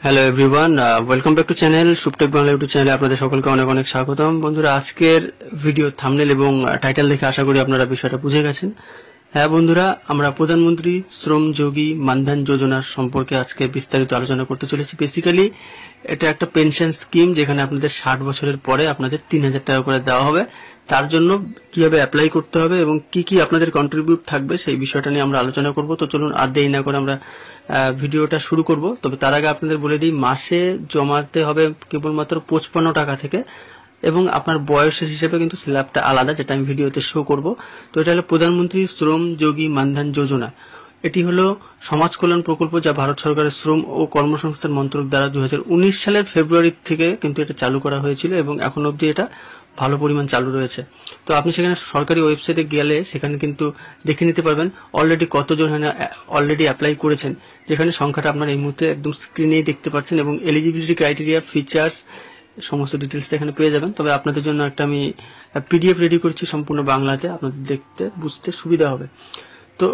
Hello everyone, welcome back to channel Suptech Bangla YouTube চ্যানেলে আপনাদের সকলকে অনেক অনেক স্বাগতম। বন্ধুরা, আজকের ভিডিও থাম্বনেল এবং টাইটেল দেখে আশা করি আপনারা বিষয়টা বুঝে গেছেন। হ্যাঁ বন্ধুরা, আমরা প্রধানমন্ত্রী শ্রমযোগী মানধন যোজনার সম্পর্কে আজকে বিস্তারিত আলোচনা করতে চলেছি। বেসিক্যালি এটা একটা পেনশন স্কিম যেখানে আপনাদের 60 বছরের পরে আপনাদের 3000 টাকা করে দেওয়া হবে। তার জন্য কিভাবে অ্যাপ্লাই করতে হবে এবং কি কি আপনাদের কন্ট্রিবিউট থাকবে সেই বিষয়টা নিয়ে আমরা আলোচনা করব। তো চলুন আর দেরি না করে আমরা ভিডিওটা শুরু করব। তবে তার আগে আপনাদের বলে দিই, মাসে জমাতে হবে কেবলমাত্র 55 টাকা থেকে, এবং আপনার বয়সের হিসেবে কিন্তু স্ল্যাবটা আলাদা, যেটা আমি ভিডিওতে শো করব। তো এটা হলো প্রধানমন্ত্রী শ্রমযোগী মানধন যোজনা। এটি হলো সমাজ কল্যাণ প্রকল্প যা ভারত সরকারের শ্রম ও কর্মসংস্থান মন্ত্রক দ্বারা 2019 সালের ফেব্রুয়ারি থেকে কিন্তু এটা চালু করা হয়েছিল এবং এখন অবধি এটা ভালো পরিমাণ চালু রয়েছে। তো আপনি সেখানে সরকারি ওয়েবসাইটে গেলে সেখানে কিন্তু দেখে নিতে পারবেন অলরেডি কতজন অলরেডি অ্যাপ্লাই করেছেন, যেখানে সংখ্যাটা আপনার এই মুহূর্তে একদম স্ক্রিনেই দেখতে পাচ্ছেন, এবং এলিজিবিলিটি ক্রাইটেরিয়া, ফিচার্স, সমস্ত ডিটেলসটা এখানে পেয়ে যাবেন। তবে আপনাদের জন্য একটা আমি পিডিএফ রেডি করছি সম্পূর্ণ বাংলাতে, আপনাদের দেখতে বুঝতে সুবিধা হবে। তো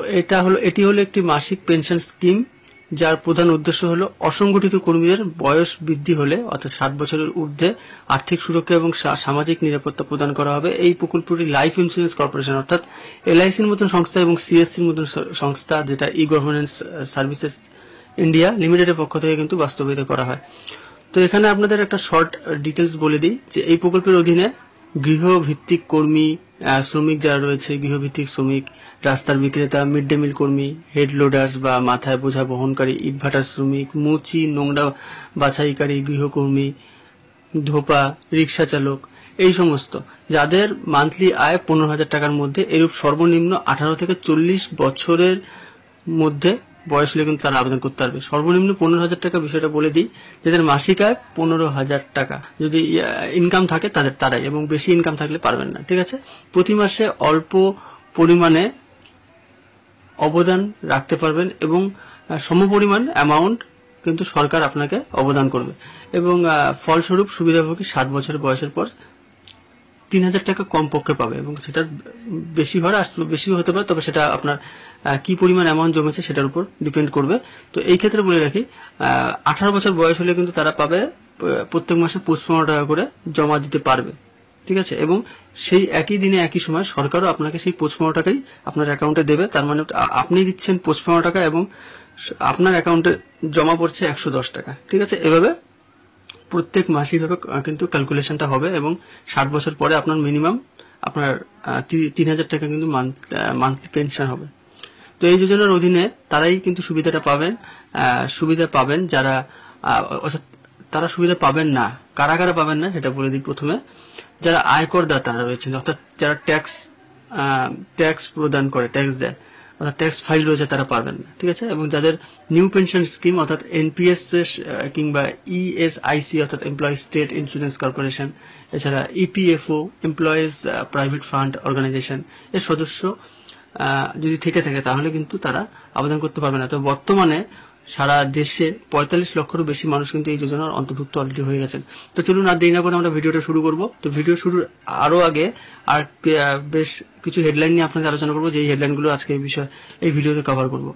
এটি হলো একটি মাসিক পেনশন স্কিম যার প্রধান উদ্দেশ্য হলো অসংগঠিত কর্মীদের বয়স বৃদ্ধি হলে অর্থাৎ 60 বছরের ঊর্ধ্বে আর্থিক সুরক্ষা এবং সামাজিক নিরাপত্তা প্রদান করা হবে। এই প্রকল্পটি লাইফ ইন্স্যুরেন্স কর্পোরেশন অর্থাৎ এলআইসির মতন সংস্থা এবং সিএসসির মতন সংস্থা, যেটা ই গভর্নেন্স সার্ভিসেস ইন্ডিয়া লিমিটেডের পক্ষ থেকে কিন্তু বাস্তবায়িত করা হয়। তো এখানে আপনাদের একটা শর্ট ডিটেলস বলে দিই যে এই প্রকল্পের অধীনে গৃহভিত্তিক কর্মী, শ্রমিক যারা রয়েছে, গৃহভিত্তিক শ্রমিক, রাস্তার বিক্রেতা, মিড ডে মিল কর্মী, হেড লোডার্স বা মাথায় বোঝা বহনকারী, ইটভাটার শ্রমিক, মুচি নোংরা বাছাইকারী গৃহকর্মী, ধোপা, রিক্সা চালক, এই সমস্ত যাদের মান্থলি আয় 15,000 টাকার মধ্যে, এরূপ সর্বনিম্ন 18 থেকে 40 বছরের মধ্যে বয়স হলে কিন্তু তারা আবেদন করতে পারবে। সর্বনিম্ন 15,000 টাকা, বিষয়টা বলে দিই, যাদের মাসিক আয় 15,000 টাকা যদি ইনকাম থাকে তারাই, এবং বেশি ইনকাম থাকলে পারবেন না। ঠিক আছে, প্রতি মাসে অল্প পরিমাণে অবদান রাখতে পারবেন এবং সমপরিমাণ অ্যামাউন্ট কিন্তু সরকার আপনাকে অবদান করবে, এবং ফলস্বরূপ সুবিধাভোগী 60 বছর বয়সের পর 3,000 টাকা কমপক্ষে পাবে, এবং সেটার বেশি হতে পারে, তবে সেটা আপনার কি পরিমাণ অ্যামাউন্ট জমেছে সেটার উপর ডিপেন্ড করবে। তো এই ক্ষেত্রে বলে রাখি, 18 বছর বয়স হলে কিন্তু তারা পাবে প্রত্যেক মাসে 55 টাকা করে জমা দিতে পারবে। ঠিক আছে, এবং সেই একই দিনে একই সময় সরকারও আপনাকে সেই 55 টাকাই আপনার অ্যাকাউন্টে দেবে। তার মানে আপনি দিচ্ছেন 55 টাকা এবং আপনার অ্যাকাউন্টে জমা পড়ছে 110 টাকা। ঠিক আছে, এভাবে প্রত্যেক মাসে এইভাবে কিন্তু ক্যালকুলেশনটা হবে, এবং 60 বছর পরে আপনার মিনিমাম আপনার 3,000 টাকা কিন্তু মান্থলি পেনশন হবে। তো এই যোজনার অধীনে তারাই কিন্তু সুবিধা পাবেন যারা, অর্থাৎ তারা সুবিধা পাবেন না। কারা কারা পাবেন না সেটা বলে দিই। প্রথমে যারা আয়কর দাতা রয়েছেন, অর্থাৎ যারা ট্যাক্স প্রদান করে, ট্যাক্স দেয়, অর্থাৎ ট্যাক্স ফাইল রয়েছে, তারা পারবেন না। ঠিক আছে, এবং যাদের নিউ পেনশন স্কিম অর্থাৎ এনপিএস কিংবা ইএসআইসি অর্থাৎ এমপ্লয়িজ স্টেট ইন্স্যুরেন্স কর্পোরেশন, এছাড়া EPFO employees private fund organisation এর সদস্য যদি থেকে থাকে তাহলে কিন্তু তারা আবেদন করতে পারবে না। তো বর্তমানে সারা দেশে 45 লক্ষেরও বেশি মানুষ কিন্তু এই যোজনার অন্তর্ভুক্ত অলরেডি হয়ে গেছেন। তো চলুন আর দেরি না করে আমরা ভিডিওটা শুরু করব। তো ভিডিও শুরুর আরো আগে আর বেশ কিছু হেডলাইন নিয়ে আপনাদের আলোচনা করবো, যে এই হেডলাইনগুলো আজকে এই ভিডিওতে কভার করব।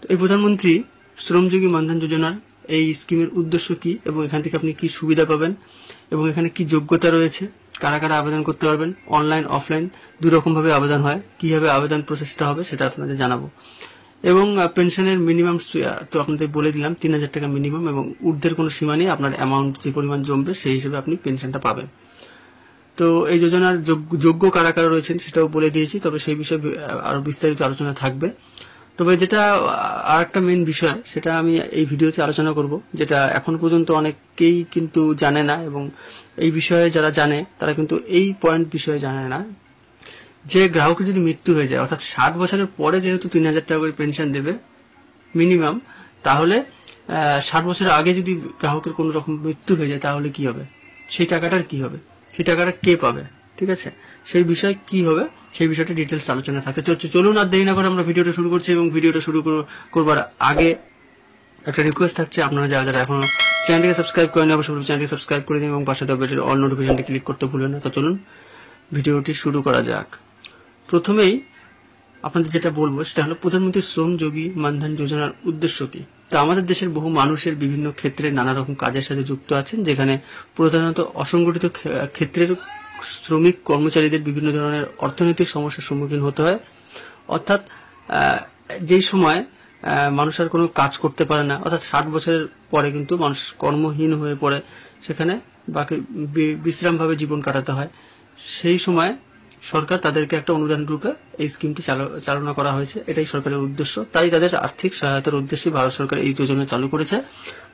তো এই প্রধানমন্ত্রী শ্রমযোগী মানধন যোজনার এই স্কিমের উদ্দেশ্য কি, এবং এখান থেকে আপনি কি সুবিধা পাবেন, এবং এখানে কি যোগ্যতা রয়েছে, কারা কারা আবেদন করতে পারবেন, অনলাইন অফলাইন দুই রকম ভাবে আবেদন হয়, কিভাবে আবেদন প্রসেসটা হবে সেটা আপনাদের জানাবো, এবং পেনশনের মিনিমাম তো আপনাদের বলে দিলাম 3,000 টাকা মিনিমাম, এবং ঊর্ধ্বের কোনো সীমা নেই, আপনার অ্যামাউন্ট যে পরিমাণ জমবে সেই হিসেবে আপনি পেনশনটা পাবেন। তো এই যোজনার যোগ্য কারা কারা রয়েছেন সেটাও বলে দিয়েছি, তবে সেই বিষয়ে আরো বিস্তারিত আলোচনা থাকবে। তবে যেটা আর একটা মেইন বিষয়, সেটা আমি এই ভিডিওতে আলোচনা করব, যেটা এখন পর্যন্ত অনেকেই কিন্তু জানে না, এবং এই বিষয়ে যারা জানে তারা কিন্তু এই পয়েন্ট বিষয়ে জানে না, যে গ্রাহকের যদি মৃত্যু হয়ে যায়, অর্থাৎ 60 বছরের পরে যেহেতু 3,000 টাকা করে পেনশন দেবে মিনিমাম, তাহলে 60 বছরের আগে যদি গ্রাহকের কোনো রকম মৃত্যু হয়ে যায় তাহলে কি হবে, সেই টাকাটার কি হবে, সেই টাকাটা কে পাবে। ঠিক আছে, সেই বিষয় কি হবে সেই বিষয়টা ডিটেলস আলোচনা থাকে। চলুন আর দেরি না করে আমরা ভিডিওটা শুরু করছি, এবং ভিডিওটা শুরু করবার আগে একটা রিকোয়েস্ট থাকছে, আপনারা যারা এখনো চ্যানেলটিকে সাবস্ক্রাইব করেন অবশ্যই চ্যানেলটি সাবস্ক্রাইব করে দিন, এবং পাশে দেওয়া বেলের অল নোটিফিকেশনটি ক্লিক করতে ভুলবেন না। তো চলুন ভিডিওটি শুরু করা যাক। প্রথমেই আপনাদের যেটা বলবো সেটা হলো প্রধানমন্ত্রী শ্রমযোগী মানধন যোজনার উদ্দেশ্য কি। তো আমাদের দেশের বহু মানুষের বিভিন্ন ক্ষেত্রে নানা রকম কাজের সাথে যুক্ত আছেন, যেখানে প্রধানত অসংগঠিত ক্ষেত্রের শ্রমিক কর্মচারীদের বিভিন্ন ধরনের অর্থনৈতিক সমস্যার সম্মুখীন হতে হয়। অর্থাৎ যেই সময় মানুষ আর কোনো কাজ করতে পারে না, অর্থাৎ 60 বছরের পরে কিন্তু মানুষ কর্মহীন হয়ে পড়ে, সেখানে বাকি বিশ্রামভাবে জীবন কাটাতে হয়। সেই সময় সরকার তাদেরকে একটা অনুদান রূপে এই স্কিমটি চালনা করা হয়েছে। এটাই সরকারের উদ্দেশ্য। তাই তাদের আর্থিক সহায়তার উদ্দেশ্যে ভারত সরকার এই যোজনা চালু করেছে।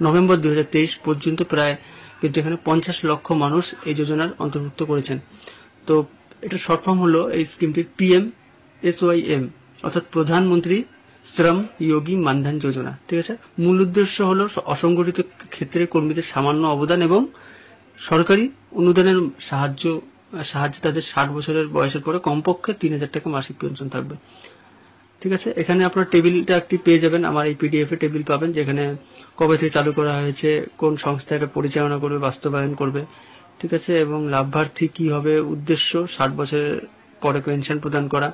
নভেম্বর 2023 পর্যন্ত প্রায় কিন্তু এখানে 50 লক্ষ মানুষ এই যোজনার অন্তর্ভুক্ত করেছেন। তো এটা শর্ট ফর্ম হলো এই স্কিমটির PMSYM, অর্থাৎ প্রধানমন্ত্রী শ্রম যোগী মানধন যোজনা। ঠিক আছে, মূল উদ্দেশ্য হলো অসংগঠিত ক্ষেত্রের কর্মীদের সামান্য অবদান এবং সরকারি অনুদানের সাহায্যে তাদের 60 বছরের বয়সের পরে কমপক্ষে 3000 টাকা মাসিক পেনশন থাকবে। ঠিক আছে, এখানে আপনার টেবিলটা একটি পেয়ে যাবেন, আমার এই PDF এ টেবিল পাবেন, যেখানে কবে থেকে চালু করা হয়েছে, কোন সংস্থা এটা পরিচালনা করবে, বাস্তবায়ন করবে। ঠিক আছে, এবং লাভার্থী কি হবে, উদ্দেশ্য 60 বছরের পরে পেনশন প্রদান করা।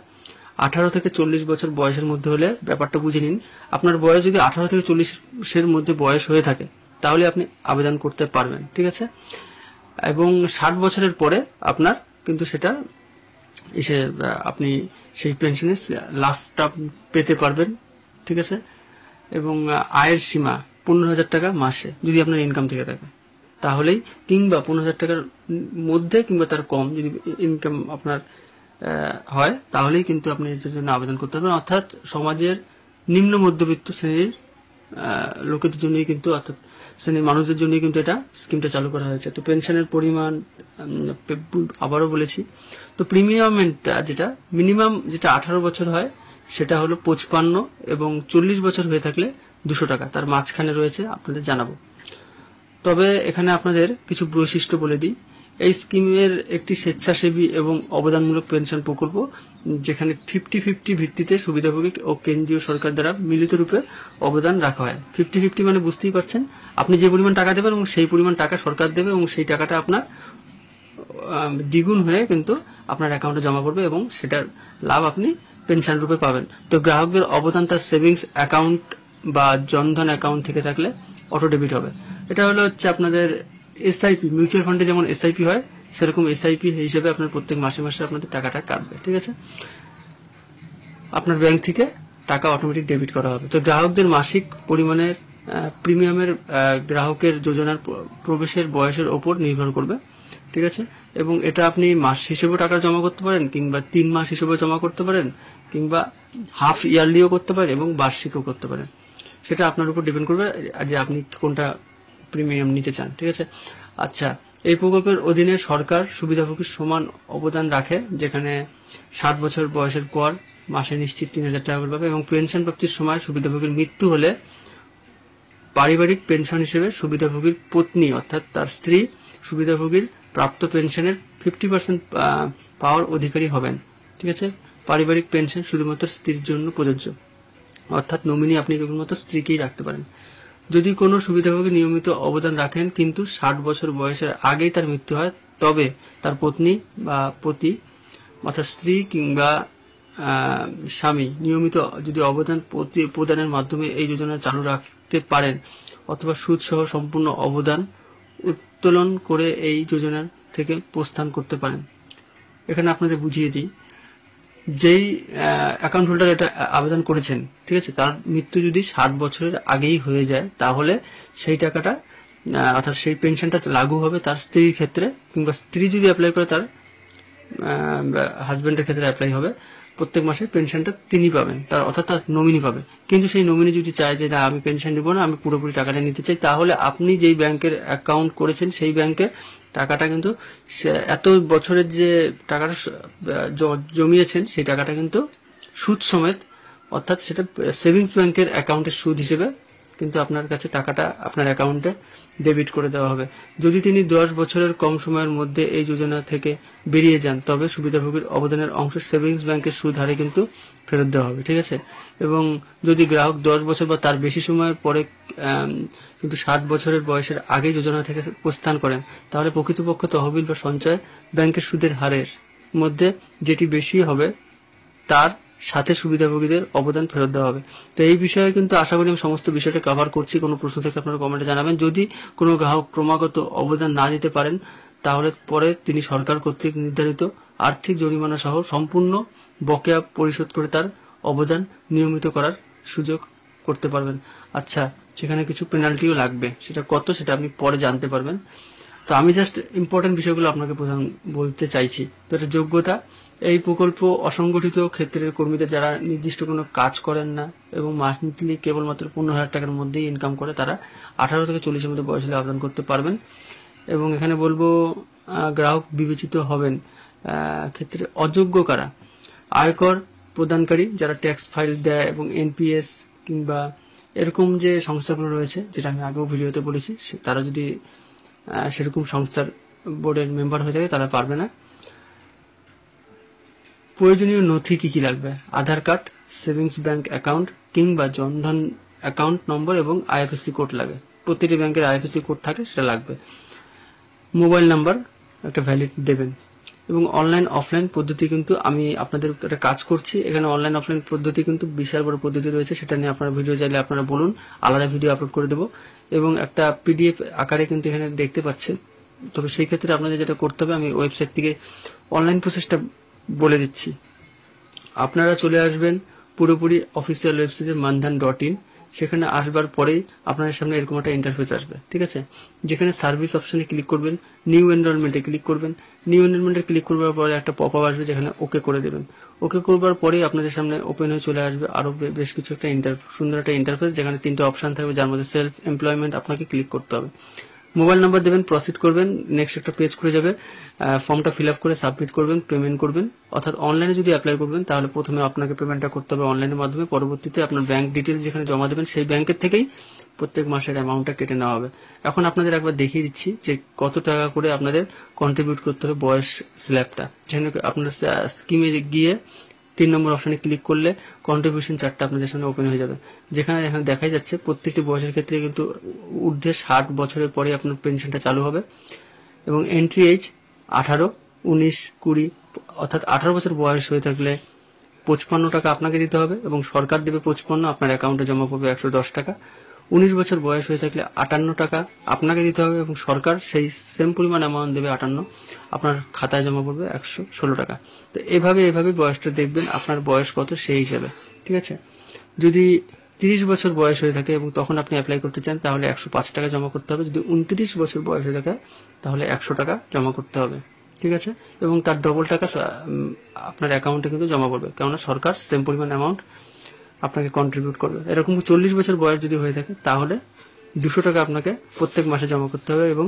18 থেকে 40 বছর বয়সের মধ্যে হলে, ব্যাপারটা বুঝে নিন, আপনার বয়স যদি 18 থেকে 40-এর মধ্যে বয়স হয়ে থাকে তাহলে আপনি আবেদন করতে পারবেন। ঠিক আছে, এবং 60 বছরের পরে আপনার কিন্তু সেটা এসে আপনি সেই পেনশনের লাভটা পেতে পারবেন। ঠিক আছে, এবং আয়ের সীমা 15,000 টাকা মাসে যদি আপনার ইনকাম থেকে থাকে তাহলেই, কিংবা 15,000 টাকার মধ্যে কিংবা তার কম যদি ইনকাম আপনার হয়, তাহলেই কিন্তু আপনি এর জন্য আবেদন করতে পারবেন। অর্থাৎ সমাজের নিম্ন মধ্যবিত্ত শ্রেণীর লোকেদের জন্যই কিন্তু, অর্থাৎ শ্রেণীর মানুষদের জন্যই কিন্তু এটা স্কিমটা চালু করা হয়েছে। তো পেনশনের পরিমাণ আবারও বলেছি। তো প্রিমিয়ামটা যেটা মিনিমাম, যেটা 18 বছর হয় সেটা হলো 55, এবং 40 বছর হয়ে থাকলে 200 টাকা। তার মাঝখানে রয়েছে আপনাদের জানাবো। তবে এখানে আপনাদের কিছু বৈশিষ্ট্য বলে দিই। এই স্কিমের একটি স্বেচ্ছাসেবী এবং অবদানমূলক পেনশন প্রকল্প, যেখানে 50-50 ভিত্তিতে সুবিধাভোগী ও কেন্দ্রীয় সরকার দ্বারা মিলিত রূপে অবদান রাখা হয়। 50-50 মানে বুঝতেই পারছেন, আপনি যে পরিমাণ টাকা দেবেন এবং সেই পরিমাণ টাকা সরকার দেবে, এবং সেই টাকাটা আপনার দ্বিগুণ হয়ে কিন্তু আপনার অ্যাকাউন্টে জমা পড়বে, এবং সেটার লাভ আপনি পেনশন রূপে পাবেন। তো গ্রাহকদের অবদান তার সেভিংস অ্যাকাউন্ট বা জনধন অ্যাকাউন্ট থেকে থাকলে অটো ডেবিট হবে। এটা হচ্ছে আপনাদের SIP, মিউচুয়াল ফান্ডে যেমন SIP হয়, সেরকম SIP হিসেবে আপনার প্রত্যেক মাসে মাসে আপনাদের টাকাটা কাটবে। ঠিক আছে, আপনার ব্যাংক থেকে টাকা অটোমেটিক ডেবিট করা হবে। তো গ্রাহকদের মাসিক পরিমাণের প্রিমিয়ামের গ্রাহকের যোজনার প্রবেশের বয়সের ওপর নির্ভর করবে। ঠিক আছে, এবং এটা আপনি মাস হিসেবেও টাকা জমা করতে পারেন, কিংবা 3 মাস হিসেবেও জমা করতে পারেন, কিংবা হাফ ইয়ারলিও করতে পারেন, এবং বার্ষিকও করতে পারেন। সেটা আপনার উপর ডিপেন্ড করবে যে আপনি কোনটা প্রিমিয়াম নিতে চান। ঠিক আছে, আচ্ছা, এই প্রকল্পের অধীনে সরকার সুবিধাভোগীর সমান অবদান রাখে, যেখানে 60 বছর বয়সের পর মাসে নিশ্চিত 3,000 টাকা করে পাবে, এবং পেনশন প্রাপ্তির সময় সুবিধাভোগীর মৃত্যু হলে পারিবারিক পেনশন হিসেবে সুবিধাভোগীর পত্নী, অর্থাৎ তার স্ত্রী, সুবিধাভোগীর প্রাপ্ত পেনশনের 50% পাওয়ার অধিকারী হবেন। ঠিক আছে, পারিবারিক পেনশন শুধুমাত্র স্ত্রীর জন্য প্রযোজ্য, অর্থাৎ নমিনি আপনি কেবলমাত্র স্ত্রীকেই রাখতে পারেন। যদি কোনো সুবিধাভোগী নিয়মিত অবদান রাখেন কিন্তু 60 বছর বয়সের আগেই তার মৃত্যু হয়, তবে তার পত্নী বা পতি, অর্থাৎ স্ত্রী কিংবা স্বামী নিয়মিত যদি অবদান প্রদানের মাধ্যমে এই যোজনা চালু রাখতে পারেন, অথবা সুদ সহ সম্পূর্ণ অবদান উত্তোলন করে এই যোজনার থেকে প্রস্থান করতে পারেন। এখানে আপনাদের বুঝিয়ে দিই, যেই অ্যাকাউন্ট হোল্ডার এটা আবেদন করেছেন, ঠিক আছে, তার মৃত্যু যদি 60 বছরের আগেই হয়ে যায়, তাহলে সেই টাকাটা, অর্থাৎ সেই পেনশনটা লাগু হবে তার স্ত্রীর ক্ষেত্রে, কিংবা স্ত্রী যদি অ্যাপ্লাই করে তার হাজবেন্ডের ক্ষেত্রে অ্যাপ্লাই হবে। প্রত্যেক মাসে পেনশনটা তিনি পাবেন, অর্থাৎ তার নমিনি পাবে। কিন্তু সেই নমিনি যদি চায় যে না, আমি পেনশন নিব না, আমি পুরোপুরি টাকাটা নিতে চাই, তাহলে আপনি যেই ব্যাংকের অ্যাকাউন্ট করেছেন সেই ব্যাংকের টাকাটা কিন্তু, এত বছরের যে টাকাটা জমিয়েছেন সেই টাকাটা কিন্তু সুদ সমেত, অর্থাৎ সেটা সেভিংস ব্যাংকের অ্যাকাউন্টের সুদ হিসেবে কিন্তু আপনার কাছে টাকাটা আপনার অ্যাকাউন্টে ডেবিট করে দেওয়া হবে। যদি তিনি 10 বছরের কম সময়ের মধ্যে এই যোজনা থেকে বেরিয়ে যান, তবে সুবিধাভোগীর অবদানের অংশ সেভিংস ব্যাংকের সুদ হারে কিন্তু ফেরত দেওয়া হবে। ঠিক আছে, এবং যদি গ্রাহক 10 বছর বা তার বেশি সময়ের পরে কিন্তু 60 বছরের বয়সের আগে যোজনা থেকে প্রস্থান করেন, তাহলে প্রকৃতপক্ষে তহবিল বা সঞ্চয় ব্যাংকের সুদের হারের মধ্যে যেটি বেশি হবে তার সাথে সুবিধাভোগীদের অবদান ফেরত দেওয়া হবে। তো এই বিষয়ে কিন্তু আশা করি আমি সমস্ত বিষয়টা কভার করছি। কোনো প্রশ্ন থেকে আপনারা কমেন্টে জানাবেন। যদি কোনো গ্রাহক ক্রমাগত অবদান না দিতে পারেন তাহলে পরে তিনি সরকার কর্তৃক নির্ধারিত আর্থিক জরিমানা সহ সম্পূর্ণ বকেয়া পরিশোধ করে তার অবদান নিয়মিত করার সুযোগ করতে পারবেন। আচ্ছা, সেখানে কিছু পেনাল্টিও লাগবে, সেটা কত সেটা আপনি পরে জানতে পারবেন। তো আমি জাস্ট ইম্পর্টেন্ট বিষয়গুলো আপনাকে প্রধান বলতে চাইছি। তো এটা যোগ্যতা, এই প্রকল্প অসংগঠিত ক্ষেত্রের কর্মীদের যারা নির্দিষ্ট কোনো কাজ করেন না এবং মান্থলি কেবলমাত্র 15,000 টাকার মধ্যেই ইনকাম করে তারা 18 থেকে 40 এর মধ্যে বয়স হলে আবেদন করতে পারবেন। এবং এখানে বলবো গ্রাহক বিবেচিত হবেন ক্ষেত্রে অযোগ্য কারা, আয়কর প্রদানকারী যারা ট্যাক্স ফাইল দেয় এবং এনপিএস কিংবা এরকম যে সংস্থাগুলো রয়েছে যেটা আমি আগেও ভিডিওতে বলেছি, তারা যদি সেরকম সংস্থার বোর্ডের মেম্বার হয়ে থাকে তারা পারবে না। প্রয়োজনীয় নথি কি কি লাগবে, আধার কার্ড, সেভিংস ব্যাংক অ্যাকাউন্ট কিংবা জনধন অ্যাকাউন্ট নম্বর এবং আইএফএসসি কোড লাগে। প্রতিটি ব্যাংকের আইএফএসসি কোড থাকে, সেটা লাগবে। মোবাইল নাম্বার একটা ভ্যালিড দেবেন। এবং অনলাইন অফলাইন পদ্ধতি কিন্তু আমি আপনাদের একটা কাজ করছি, এখানে অনলাইন অফলাইন পদ্ধতি কিন্তু বিশাল বড় পদ্ধতি রয়েছে, সেটা নিয়ে আপনারা ভিডিও চাইলে আপনারা বলুন, আলাদা ভিডিও আপলোড করে দেবো। এবং একটা পিডিএফ আকারে কিন্তু এখানে দেখতে পাচ্ছেন। তবে সেই ক্ষেত্রে আপনাদের যেটা করতে হবে, আমি ওয়েবসাইট থেকে অনলাইন প্রসেসটা বলে দিচ্ছি। আপনারা চলে আসবেন পুরোপুরি অফিসিয়াল ওয়েবসাইটে mandhan.in, সেখানে আসবার পরেই আপনাদের সামনে এরকম একটা ইন্টারফেস আসবে, ঠিক আছে। যেখানে সার্ভিস অপশনে ক্লিক করবেন, নিউ এনরোলমেন্টে ক্লিক করবেন। নিউ এনরোলমেন্টে ক্লিক করবার পরে একটা পপ আপ আসবে, যেখানে ওকে করে দেবেন। ওকে করবার পরেই আপনাদের সামনে ওপেন হয়ে চলে আসবে আরো বেশ কিছু একটা সুন্দর একটা ইন্টারফেস, যেখানে 3টে অপশন থাকবে, যার মধ্যে সেলফ এমপ্লয়মেন্ট আপনাকে ক্লিক করতে হবে। মোবাইল নাম্বার দেবেন, প্রসিড করবেন, নেক্সট একটা পেজ খুলে যাবে, ফর্মটা ফিল আপ করে সাবমিট করবেন, পেমেন্ট করবেন। অর্থাৎ অনলাইনে যদি অ্যাপ্লাই করবেন তাহলে প্রথমে আপনাকে পেমেন্টটা করতে হবে অনলাইনের মাধ্যমে, পরবর্তীতে আপনার ব্যাংক ডিটেলস যেখানে জমা দেবেন সেই ব্যাংকের থেকেই প্রত্যেক মাসের অ্যামাউন্টটা কেটে নেওয়া হবে। এখন আপনাদের একবার দেখিয়ে দিচ্ছি যে কত টাকা করে আপনাদের কন্ট্রিবিউট করতে হবে বয়স স্ল্যাবটা। যেখানে আপনার স্কিমে গিয়ে 3 নম্বর অপশনে ক্লিক করলে কন্ট্রিবিউশন চার্টটা আপনাদের সামনে ওপেন হয়ে যাবে, যেখানে এখানে দেখাই যাচ্ছে প্রত্যেকটি বয়সের ক্ষেত্রে কিন্তু ঊর্ধ্বে 60 বছরের পরে আপনার পেনশনটা চালু হবে। এবং এন্ট্রি এজ 18, 19, 20, অর্থাৎ 18 বছর বয়স হয়ে থাকলে 55 টাকা আপনাকে দিতে হবে এবং সরকার দেবে 55, আপনার অ্যাকাউন্টে জমা পড়বে 110 টাকা। 19 বছর বয়স হয়ে থাকলে 58 টাকা আপনাকে দিতে হবে এবং সরকার সেই সেম পরিমাণ অ্যামাউন্ট দেবে 58, আপনার খাতায় জমা পড়বে 116 টাকা। তো এভাবে বয়সটা দেখবেন আপনার বয়স কত সেই হিসাবে, ঠিক আছে। যদি 30 বছর বয়স হয়ে থাকে এবং তখন আপনি অ্যাপ্লাই করতে চান তাহলে 105 টাকা জমা করতে হবে। যদি 29 বছর বয়স হয়ে থাকে তাহলে 100 টাকা জমা করতে হবে, ঠিক আছে। এবং তার ডবল টাকা আপনার অ্যাকাউন্টে কিন্তু জমা পড়বে, কেননা সরকার সেম পরিমাণ অ্যামাউন্ট আপনাকে কন্ট্রিবিউট করবে। এরকম 40 বছর বয়স যদি হয়ে থাকে তাহলে 200 টাকা আপনাকে প্রত্যেক মাসে জমা করতে হবে এবং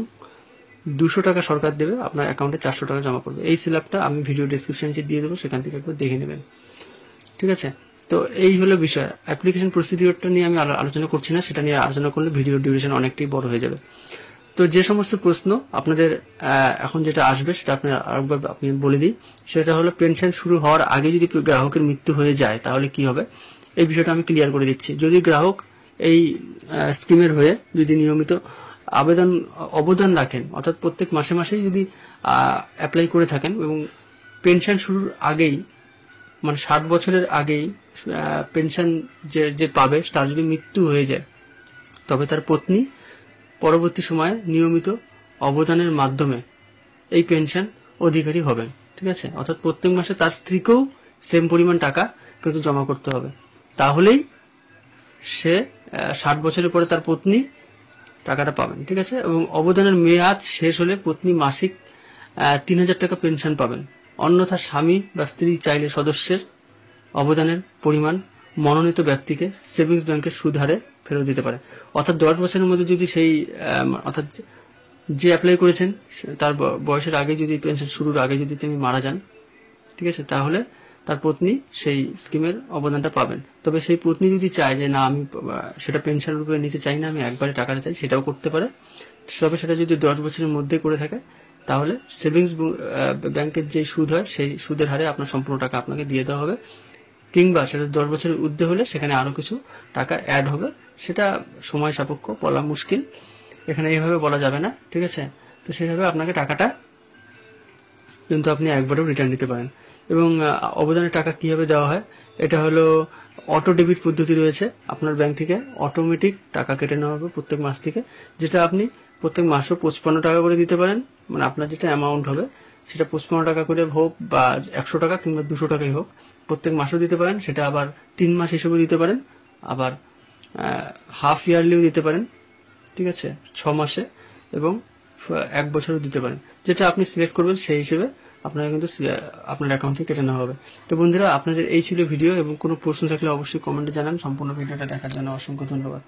200 টাকা সরকার দেবে, আপনার অ্যাকাউন্টে 400 টাকা জমা করবে। এই স্ল্যাবটা আমি ভিডিও ডেসক্রিপশনে দিয়ে দেবো, সেখান থেকে একবার দেখে নেবেন, ঠিক আছে। তো এই হলো বিষয়। অ্যাপ্লিকেশন প্রসিডিওরটা নিয়ে আমি আলোচনা করছি না, সেটা নিয়ে আলোচনা করলে ভিডিও ডিউরেশন অনেকটাই বড় হয়ে যাবে। তো যে সমস্ত প্রশ্ন আপনাদের এখন যেটা আসবে সেটা আরেকবার আপনি বলে দিই, সেটা হলো পেনশন শুরু হওয়ার আগে যদি গ্রাহকের মৃত্যু হয়ে যায় তাহলে কি হবে, এই বিষয়টা আমি ক্লিয়ার করে দিচ্ছি। যদি গ্রাহক এই স্কিমের হয়ে যদি নিয়মিত অবদান রাখেন, অর্থাৎ প্রত্যেক মাসে মাসেই যদি অ্যাপ্লাই করে থাকেন এবং পেনশন শুরুর আগেই মানে 60 বছরের আগেই পেনশন যে পাবে তার যদি মৃত্যু হয়ে যায় তবে তার পত্নী পরবর্তী সময়ে নিয়মিত অবদানের মাধ্যমে এই পেনশন অধিকারী হবেন, ঠিক আছে। অর্থাৎ প্রত্যেক মাসে তার স্ত্রীকেও সেম পরিমাণ টাকা কিন্তু জমা করতে হবে, তাহলেই সে 60 বছরের পরে তার পত্নী টাকাটা পাবেন, ঠিক আছে। এবং অবদানের মেয়াদ শেষ হলে পত্নী মাসিক 3000 টাকা পেনশন পাবেন। অন্যথা স্বামী বা স্ত্রী চাইলে সদস্যের অবদানের পরিমাণ মনোনীত ব্যক্তিকে সেভিংস ব্যাংকের সুদ হারে ফেরত দিতে পারে। অর্থাৎ 10 বছরের মধ্যে যদি সেই অর্থাৎ যে অ্যাপ্লাই করেছেন তার বয়সের আগে যদি পেনশন শুরুর আগে যদি তিনি মারা যান, ঠিক আছে, তাহলে তার পত্নী সেই স্কিমের অবদানটা পাবেন। তবে সেই পত্নী যদি চায় যে না আমি সেটা পেনশন রূপে নিতে চাই না, আমি একবারে টাকাটা চাই, সেটাও করতে পারে। তবে সেটা যদি 10 বছরের মধ্যে করে থাকে তাহলে সেভিংস ব্যাংকের যে সুদ হয় সেই সুদের হারে আপনার সম্পূর্ণ টাকা আপনাকে দিয়ে দেওয়া হবে, কিংবা সেটা 10 বছরের ঊর্ধ্বে হলে সেখানে আরো কিছু টাকা অ্যাড হবে, সেটা সময় সাপেক্ষ, বলা মুশকিল, এখানে এইভাবে বলা যাবে না, ঠিক আছে। তো সেভাবে আপনাকে টাকাটা কিন্তু আপনি একবারেও রিটার্ন নিতে পারেন। এবং অবদানের টাকা কিভাবে দেওয়া হয়, এটা হলো অটো ডেবিট পদ্ধতি রয়েছে। আপনার ব্যাংক থেকে অটোমেটিক টাকা কেটে নেওয়া হবে প্রত্যেক মাস থেকে, যেটা আপনি প্রত্যেক মাসও 55 টাকা করে দিতে পারেন। মানে আপনার যেটা অ্যামাউন্ট হবে সেটা 55 টাকা করে হোক বা 100 টাকা কিংবা 200 টাকাই হোক, প্রত্যেক মাসও দিতে পারেন। সেটা আবার 3 মাস হিসেবে দিতে পারেন, আবার হাফ ইয়ারলিও দিতে পারেন, ঠিক আছে, 6 মাসে, এবং 1 বছরও দিতে পারেন। যেটা আপনি সিলেক্ট করবেন সেই হিসেবে আপনারা কিন্তু আপনার অ্যাকাউন্ট থেকে কেটে নেওয়া হবে। তো বন্ধুরা, আপনাদের এই ছিল ভিডিও, এবং কোনো প্রশ্ন থাকলে অবশ্যই কমেন্টে জানান। সম্পূর্ণ ভিডিওটা দেখার জন্য অসংখ্য ধন্যবাদ।